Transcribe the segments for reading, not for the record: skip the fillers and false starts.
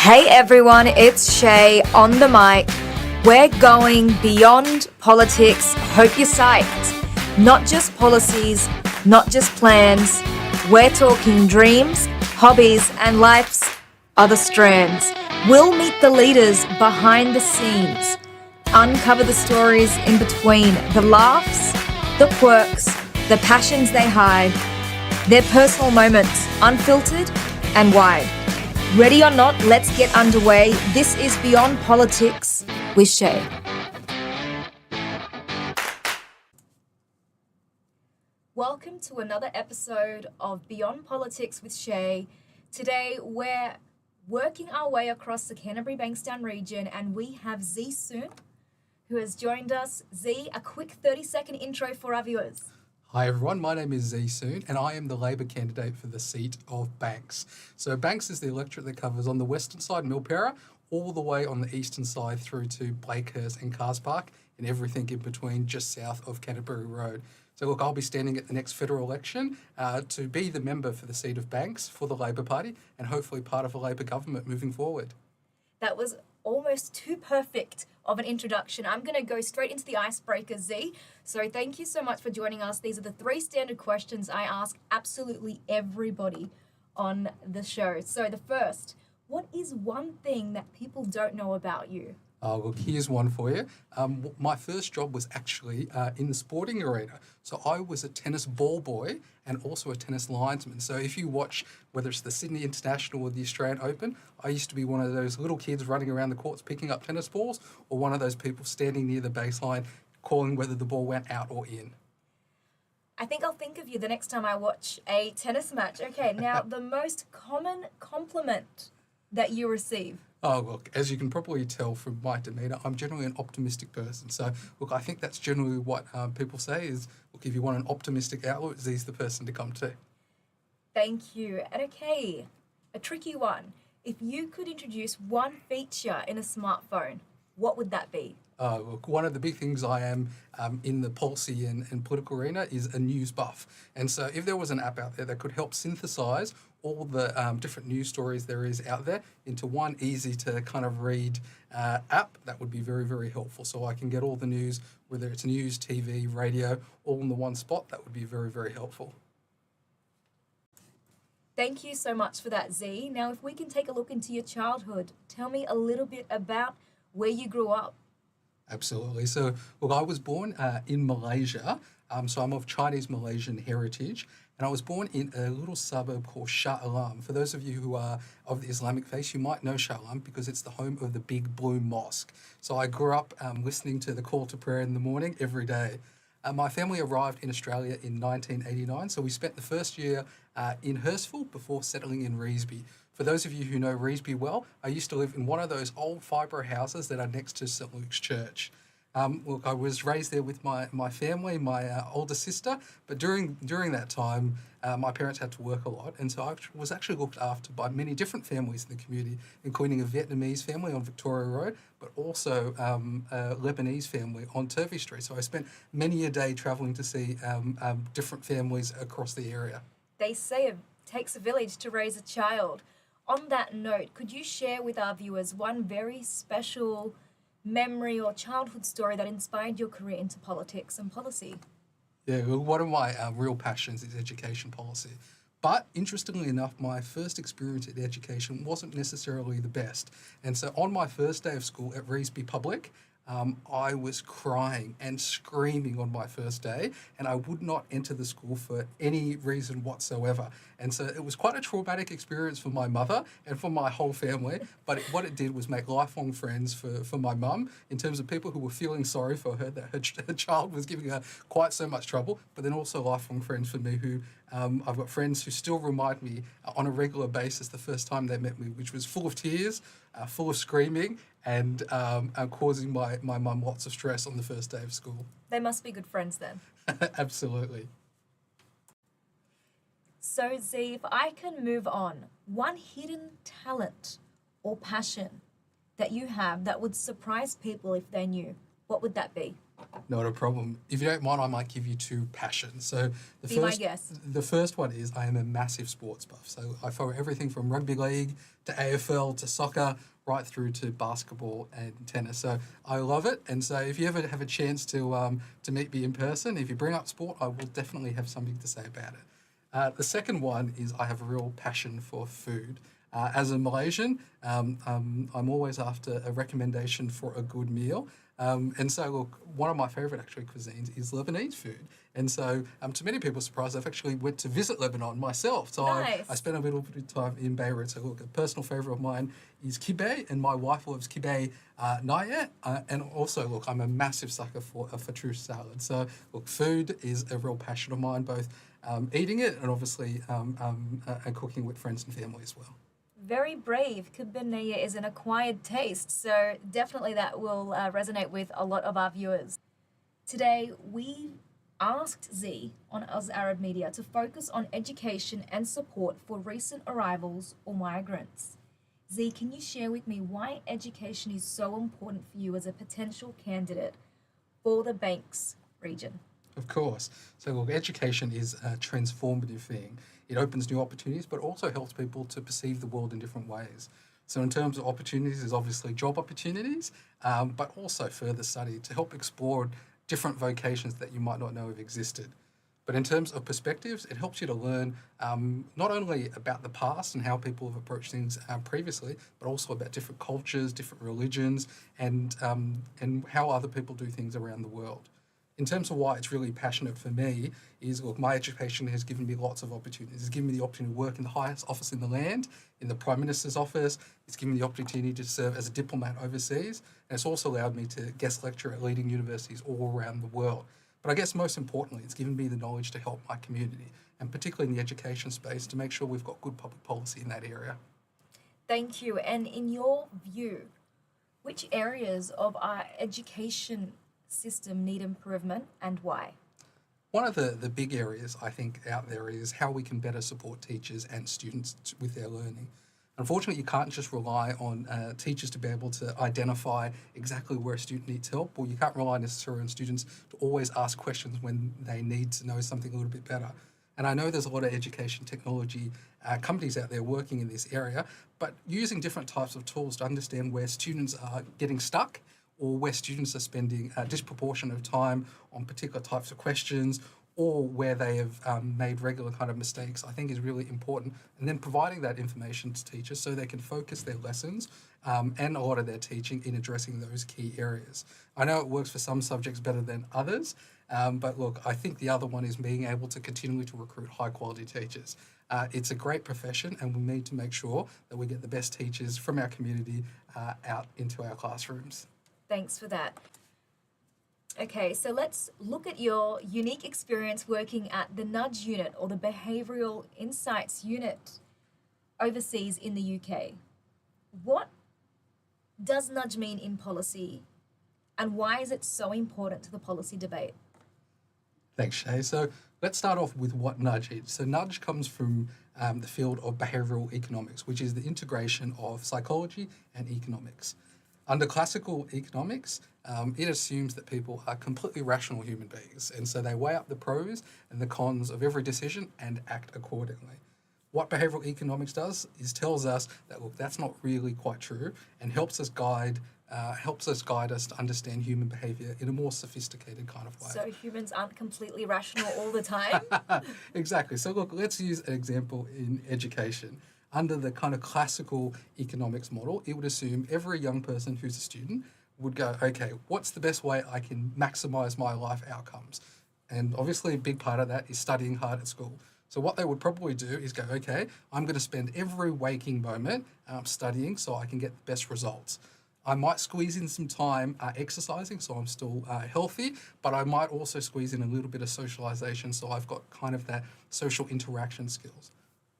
Hey everyone, it's Chay on the mic. We're going beyond politics. Hope you're psyched. Not just policies, not just plans. We're talking dreams, hobbies, and life's other strands. We'll meet the leaders behind the scenes, uncover the stories in between, the laughs, the quirks, the passions they hide, their personal moments, unfiltered and wide. Ready or not, let's get underway. This is Beyond Politics with Chay. Welcome to another episode of Beyond Politics with Chay. Today we're working our way across the Canterbury-Bankstown region and we have Zhi Soon who has joined us. Zhi, a quick 30-second intro for our viewers. Hi everyone, my name is Zhi Soon and I am the Labor candidate for the seat of Banks. So Banks is the electorate that covers on the western side Milperra, all the way on the eastern side through to Blakehurst and Cars Park and everything in between just south of Canterbury Road. So look, I'll be standing at the next federal election to be the member for the seat of Banks for the Labor Party and hopefully part of a Labor government moving forward. That was almost too perfect of an introduction. I'm going to go straight into the icebreaker, Zhi. So thank you so much for joining us. These are the three standard questions I ask absolutely everybody on the show. So the first, what is one thing that people don't know about you? Look, here's one for you. My first job was actually in the sporting arena. So I was a tennis ball boy and also a tennis linesman. So if you watch, whether it's the Sydney International or the Australian Open, I used to be one of those little kids running around the courts picking up tennis balls or one of those people standing near the baseline calling whether the ball went out or in. I think I'll think of you the next time I watch a tennis match. Okay, now the most common compliment that you receive. Oh, look, as you can probably tell from my demeanour, I'm generally an optimistic person. So, look, I think that's generally what people say is, look, if you want an optimistic outlook, Z's the person to come to. Thank you. And okay, a tricky one. If you could introduce one feature in a smartphone, what would that be? Look, one of the big things I am in the policy and political arena is a news buff. And so if there was an app out there that could help synthesize all the different news stories there is out there into one easy to kind of read app, that would be very, very helpful. So I can get all the news, whether it's news, TV, radio, all in the one spot, that would be very, very helpful. Thank you so much for that, Zhi. Now, if we can take a look into your childhood, tell me a little bit about where you grew up. Absolutely. So, look, I was born in Malaysia. So I'm of Chinese Malaysian heritage. And I was born in a little suburb called Shah Alam. For those of you who are of the Islamic faith, you might know Shah Alam because it's the home of the Big Blue Mosque. So I grew up listening to the call to prayer in the morning every day. My family arrived in Australia in 1989. So we spent the first year in Hurstville before settling in Revesby. For those of you who know Revesby well, I used to live in one of those old fibro houses that are next to St. Luke's Church. Look, I was raised there with my family, my older sister, but during that time, my parents had to work a lot, and so I was actually looked after by many different families in the community, including a Vietnamese family on Victoria Road, but also a Lebanese family on Turvey Street. So I spent many a day travelling to see different families across the area. They say it takes a village to raise a child. On that note, could you share with our viewers one very special memory or childhood story that inspired your career into politics and policy? Yeah, well, one of my real passions is education policy. But interestingly enough, my first experience in education wasn't necessarily the best. And so on my first day of school at Revesby Public, I was crying and screaming on my first day, and I would not enter the school for any reason whatsoever. And so it was quite a traumatic experience for my mother and for my whole family, but what it did was make lifelong friends for my mum in terms of people who were feeling sorry for her, that her child was giving her quite so much trouble, but then also lifelong friends for me who I've got friends who still remind me on a regular basis the first time they met me, which was full of tears, full of screaming, and causing my mum lots of stress on the first day of school. They must be good friends then. Absolutely. So, Zhi, if I can move on, one hidden talent or passion that you have that would surprise people if they knew, what would that be? Not a problem. If you don't mind, I might give you two passions. So Be my guest. the first one is I am a massive sports buff. So I follow everything from rugby league to AFL to soccer, right through to basketball and tennis. So I love it. And so if you ever have a chance to meet me in person, if you bring up sport, I will definitely have something to say about it. The second one is I have a real passion for food. As a Malaysian, I'm always after a recommendation for a good meal. And so, look, one of my favourite actually cuisines is Lebanese food. And so, to many people's surprise, I've actually went to visit Lebanon myself. So Nice. I spent a little bit of time in Beirut. So, look, a personal favourite of mine is kibbeh, and my wife loves kibbeh naya. And also, look, I'm a massive sucker for a fattoush salad. So, look, food is a real passion of mine, both eating it and obviously and cooking with friends and family as well. Very brave. Kibbeh is an acquired taste, so definitely that will resonate with a lot of our viewers. Today, we asked Zhi on Oz Arab Media to focus on education and support for recent arrivals or migrants. Zhi, can you share with me why education is so important for you as a potential candidate for the Banks region? Of course. So, look, education is a transformative thing. It opens new opportunities, but also helps people to perceive the world in different ways. So, in terms of opportunities, there's obviously job opportunities, but also further study to help explore different vocations that you might not know have existed. But in terms of perspectives, it helps you to learn not only about the past and how people have approached things previously, but also about different cultures, different religions, and how other people do things around the world. In terms of why it's really passionate for me is, look, my education has given me lots of opportunities. It's given me the opportunity to work in the highest office in the land, in the Prime Minister's office. It's given me the opportunity to serve as a diplomat overseas. And it's also allowed me to guest lecture at leading universities all around the world. But I guess most importantly, it's given me the knowledge to help my community, and particularly in the education space, to make sure we've got good public policy in that area. Thank you. And in your view, which areas of our education system need improvement and why? One of the big areas I think out there is how we can better support teachers and students with their learning. Unfortunately, you can't just rely on teachers to be able to identify exactly where a student needs help, or you can't rely necessarily on students to always ask questions when they need to know something a little bit better. And I know there's a lot of education technology companies out there working in this area, but using different types of tools to understand where students are getting stuck, or where students are spending a disproportionate time on particular types of questions, or where they have made regular kind of mistakes, I think is really important. And then providing that information to teachers so they can focus their lessons and a lot of their teaching in addressing those key areas. I know it works for some subjects better than others, but look, I think the other one is being able to continually to recruit high quality teachers. It's a great profession, and we need to make sure that we get the best teachers from our community out into our classrooms. Thanks for that. Okay, so let's look at your unique experience working at the Nudge Unit or the Behavioural Insights Unit overseas in the UK. What does nudge mean in policy, and why is it so important to the policy debate? Thanks, Shay. So let's start off with what nudge is. So nudge comes from the field of behavioural economics, which is the integration of psychology and economics. Under classical economics, it assumes that people are completely rational human beings, and so they weigh up the pros and the cons of every decision and act accordingly. What behavioural economics does is tells us that, look, that's not really quite true, and helps us guide us to understand human behaviour in a more sophisticated kind of way. So humans aren't completely rational all the time? Exactly. So look, let's use an example in education. Under the kind of classical economics model, it would assume every young person who's a student would go, okay, what's the best way I can maximise my life outcomes? And obviously a big part of that is studying hard at school. So what they would probably do is go, okay, I'm going to spend every waking moment studying so I can get the best results. I might squeeze in some time exercising so I'm still healthy, but I might also squeeze in a little bit of socialisation so I've got kind of that social interaction skills.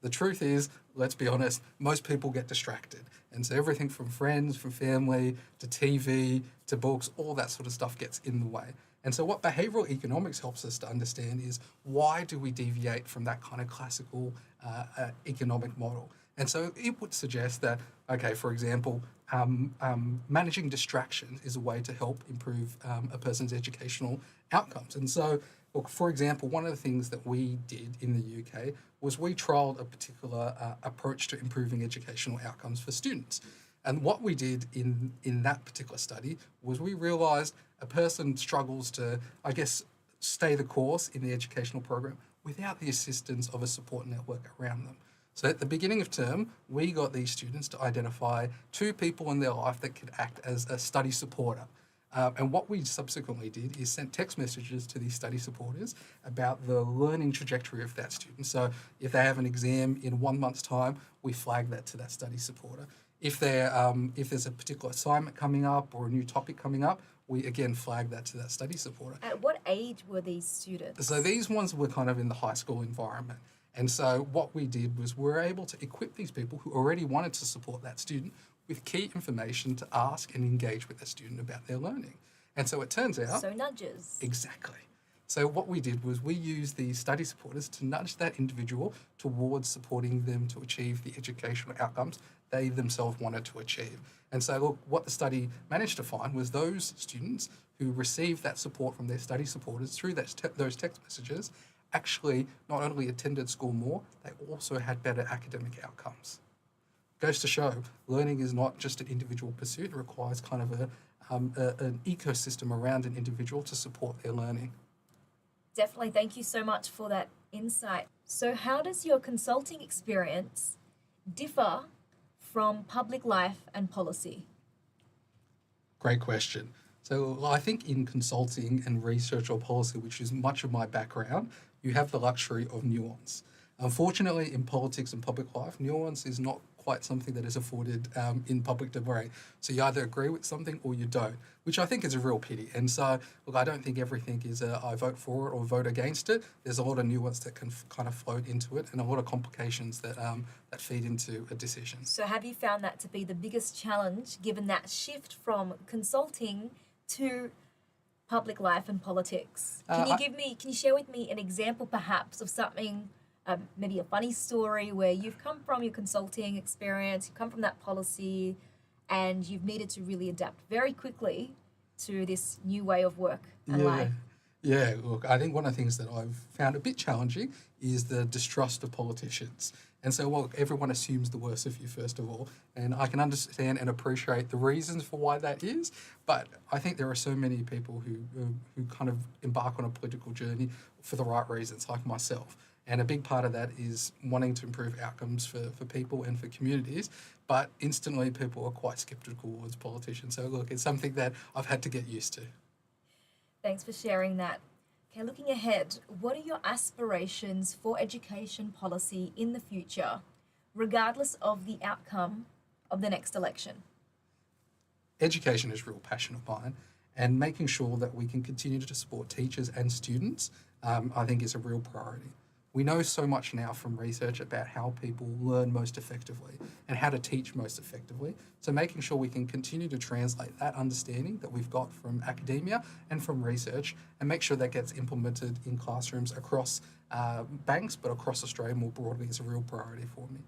The truth is, let's be honest, most people get distracted. And so everything from friends, from family, to TV, to books, all that sort of stuff gets in the way. And so what behavioural economics helps us to understand is, why do we deviate from that kind of classical economic model? And so it would suggest that, okay, for example, managing distractions is a way to help improve a person's educational outcomes. And so, look, for example, one of the things that we did in the UK was we trialled a particular approach to improving educational outcomes for students. And what we did in that particular study was we realised a person struggles to, I guess, stay the course in the educational program without the assistance of a support network around them. So at the beginning of term, we got these students to identify 2 people in their life that could act as a study supporter. And what we subsequently did is sent text messages to these study supporters about the learning trajectory of that student. So if they have an exam in 1 month's time, we flag that to that study supporter. If there's a particular assignment coming up or a new topic coming up, we again flag that to that study supporter. At what age were these students? So these ones were kind of in the high school environment. And so what we did was we were able to equip these people who already wanted to support that student with key information to ask and engage with the student about their learning. And so it turns out... So nudges. Exactly. So what we did was we used these study supporters to nudge that individual towards supporting them to achieve the educational outcomes they themselves wanted to achieve. And so look, what the study managed to find was those students who received that support from their study supporters through those text messages actually not only attended school more, they also had better academic outcomes. Goes to show, learning is not just an individual pursuit, it requires kind of an ecosystem around an individual to support their learning. Definitely. Thank you so much for that insight. So how does your consulting experience differ from public life and policy? Great question. So I think in consulting and research or policy, which is much of my background, you have the luxury of nuance. Unfortunately, in politics and public life, nuance is not quite something that is afforded in public debate. So you either agree with something or you don't, which I think is a real pity. And so, look, I don't think everything is I vote for it or vote against it. There's a lot of nuance that can kind of float into it and a lot of complications that that feed into a decision. So have you found that to be the biggest challenge, given that shift from consulting to public life and politics? Can you share with me an example perhaps of something, maybe a funny story where you've come from your consulting experience, you've come from that policy, and you've needed to really adapt very quickly to this new way of work and life? Yeah, look, I think one of the things that I've found a bit challenging is the distrust of politicians. And so, well, everyone assumes the worst of you, first of all. And I can understand and appreciate the reasons for why that is. But I think there are so many people who kind of embark on a political journey for the right reasons, like myself. And a big part of that is wanting to improve outcomes for people and for communities. But instantly, people are quite sceptical towards politicians. So, look, it's something that I've had to get used to. Thanks for sharing that. Okay, looking ahead, what are your aspirations for education policy in the future, regardless of the outcome of the next election? Education is a real passion of mine, and making sure that we can continue to support teachers and students, I think is a real priority. We know so much now from research about how people learn most effectively and how to teach most effectively. So making sure we can continue to translate that understanding that we've got from academia and from research and make sure that gets implemented in classrooms across banks, but across Australia more broadly is a real priority for me.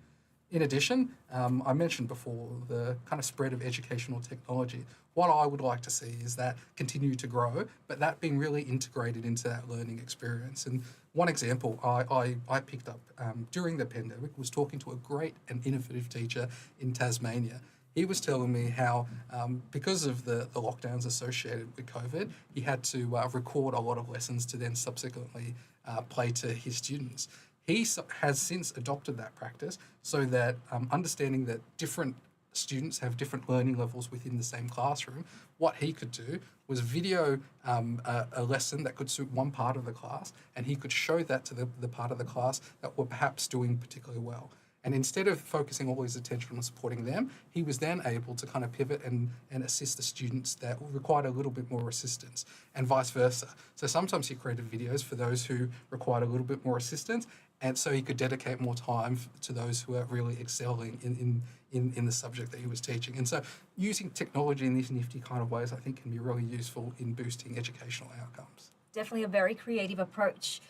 In addition, I mentioned before the kind of spread of educational technology. What I would like to see is that continue to grow, but that being really integrated into that learning experience. And one example I picked up during the pandemic was talking to a great and innovative teacher in Tasmania. He was telling me how, because of the lockdowns associated with COVID, he had to record a lot of lessons to then subsequently play to his students. He has since adopted that practice so that understanding that different students have different learning levels within the same classroom, what he could do was video a lesson that could suit one part of the class, and he could show that to the part of the class that were perhaps doing particularly well. And instead of focusing all his attention on supporting them, he was then able to kind of pivot and assist the students that required a little bit more assistance, and vice versa. So sometimes he created videos for those who required a little bit more assistance, and so he could dedicate more time to those who are really excelling in the subject that he was teaching. And so using technology in these nifty kind of ways, I think, can be really useful in boosting educational outcomes. Definitely a very creative approach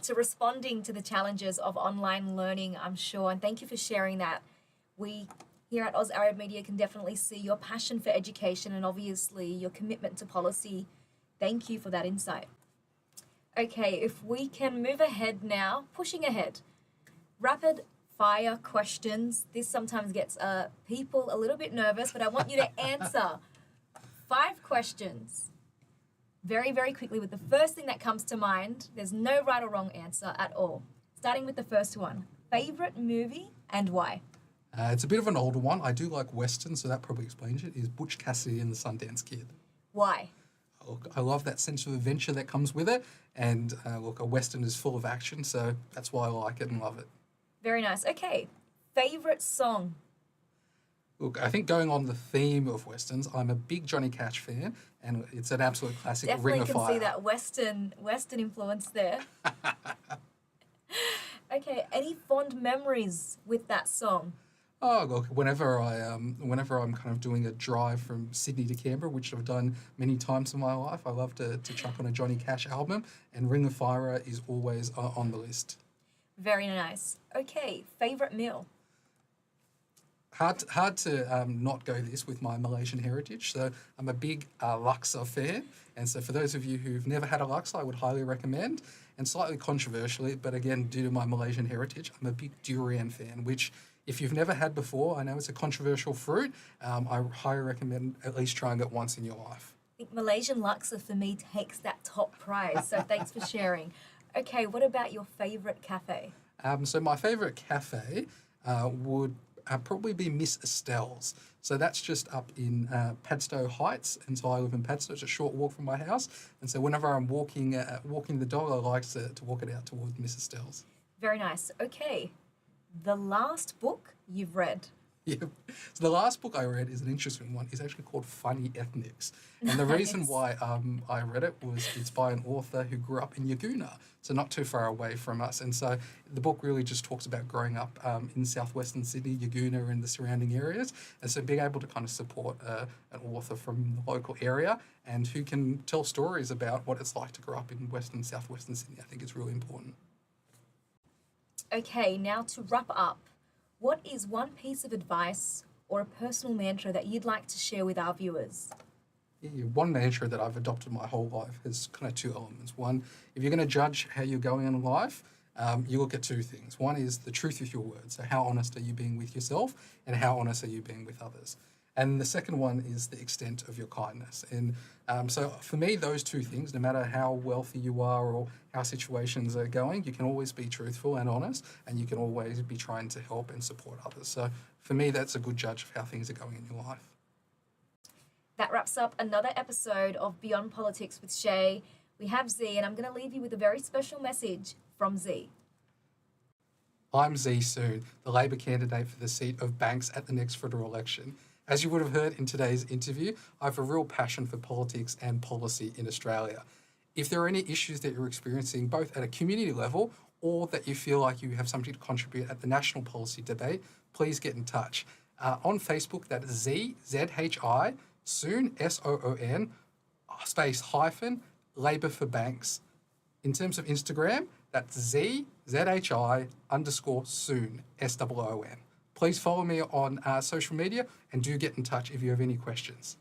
to responding to the challenges of online learning, I'm sure. And thank you for sharing that We here at Oz Arab Media can definitely see your passion for education and obviously your commitment to policy. Thank you for that insight. Okay, if we can move ahead now, pushing ahead. Rapid fire questions. This sometimes gets people a little bit nervous, but I want you to answer 5 questions very, very quickly with the first thing that comes to mind. There's no right or wrong answer at all. Starting with the first one. Favorite movie and why? It's a bit of an older one. I do like Western, so that probably explains it, is Butch Cassidy and the Sundance Kid. Why? Look, I love that sense of adventure that comes with it, and look, a Western is full of action, so that's why I like it and love it. Very nice. Okay. Favorite song? Look, I think going on the theme of Westerns, I'm a big Johnny Cash fan, and it's an absolute classic, Definitely Ring of can Fire. see that Western influence there. Okay, any fond memories with that song? Oh, look, whenever I'm kind of doing a drive from Sydney to Canberra, which I've done many times in my life, I love to chuck on a Johnny Cash album, and Ring of Fire is always on the list. Very nice. Okay, favorite meal? Hard to not go this with my Malaysian heritage. So I'm a big laksa fan. And so for those of you who've never had a laksa, I would highly recommend. And slightly controversially, but again, due to my Malaysian heritage, I'm a big durian fan, which if you've never had before, I know it's a controversial fruit. I highly recommend at least trying it once in your life. I think Malaysian laksa for me takes that top prize. So thanks for sharing. Okay, what about your favorite cafe? So my favorite cafe would probably be Miss Estelle's. So that's just up in Padstow Heights, and so I live in Padstow. It's a short walk from my house, and so whenever I'm walking the dog, I like to walk it out towards Miss Estelle's. Very nice. Okay, the last book you've read? Yeah. So the last book I read is an interesting one. It's actually called Funny Ethnics. And the reason why I read it was it's by an author who grew up in Yagoona, so not too far away from us. And so the book really just talks about growing up in southwestern Sydney, Yagoona and the surrounding areas. And so being able to kind of support an author from the local area and who can tell stories about what it's like to grow up in western, southwestern Sydney, I think is really important. Okay, now to wrap up. What is one piece of advice or a personal mantra that you'd like to share with our viewers? Yeah, one mantra that I've adopted my whole life has kind of 2 elements. One, if you're going to judge how you're going in life, you look at 2 things. One is the truth of your words. So how honest are you being with yourself, and how honest are you being with others? And the second one is the extent of your kindness. And so for me, those 2 things, no matter how wealthy you are or how situations are going, you can always be truthful and honest, and you can always be trying to help and support others. So for me, that's a good judge of how things are going in your life. That wraps up another episode of Beyond Politics with Chay. We have Zhi, and I'm going to leave you with a very special message from Zhi. I'm Zhi Soon, the Labor candidate for the seat of Banks at the next federal election. As you would have heard in today's interview, I have a real passion for politics and policy in Australia. If there are any issues that you're experiencing, both at a community level or that you feel like you have something to contribute at the national policy debate, please get in touch. On Facebook, that is Z-H-I, Soon, S-O-O-N, space hyphen, Labor for Banks. In terms of Instagram, that's Z-H-I _ Soon, S-O-O-N. Please follow me on social media and do get in touch if you have any questions.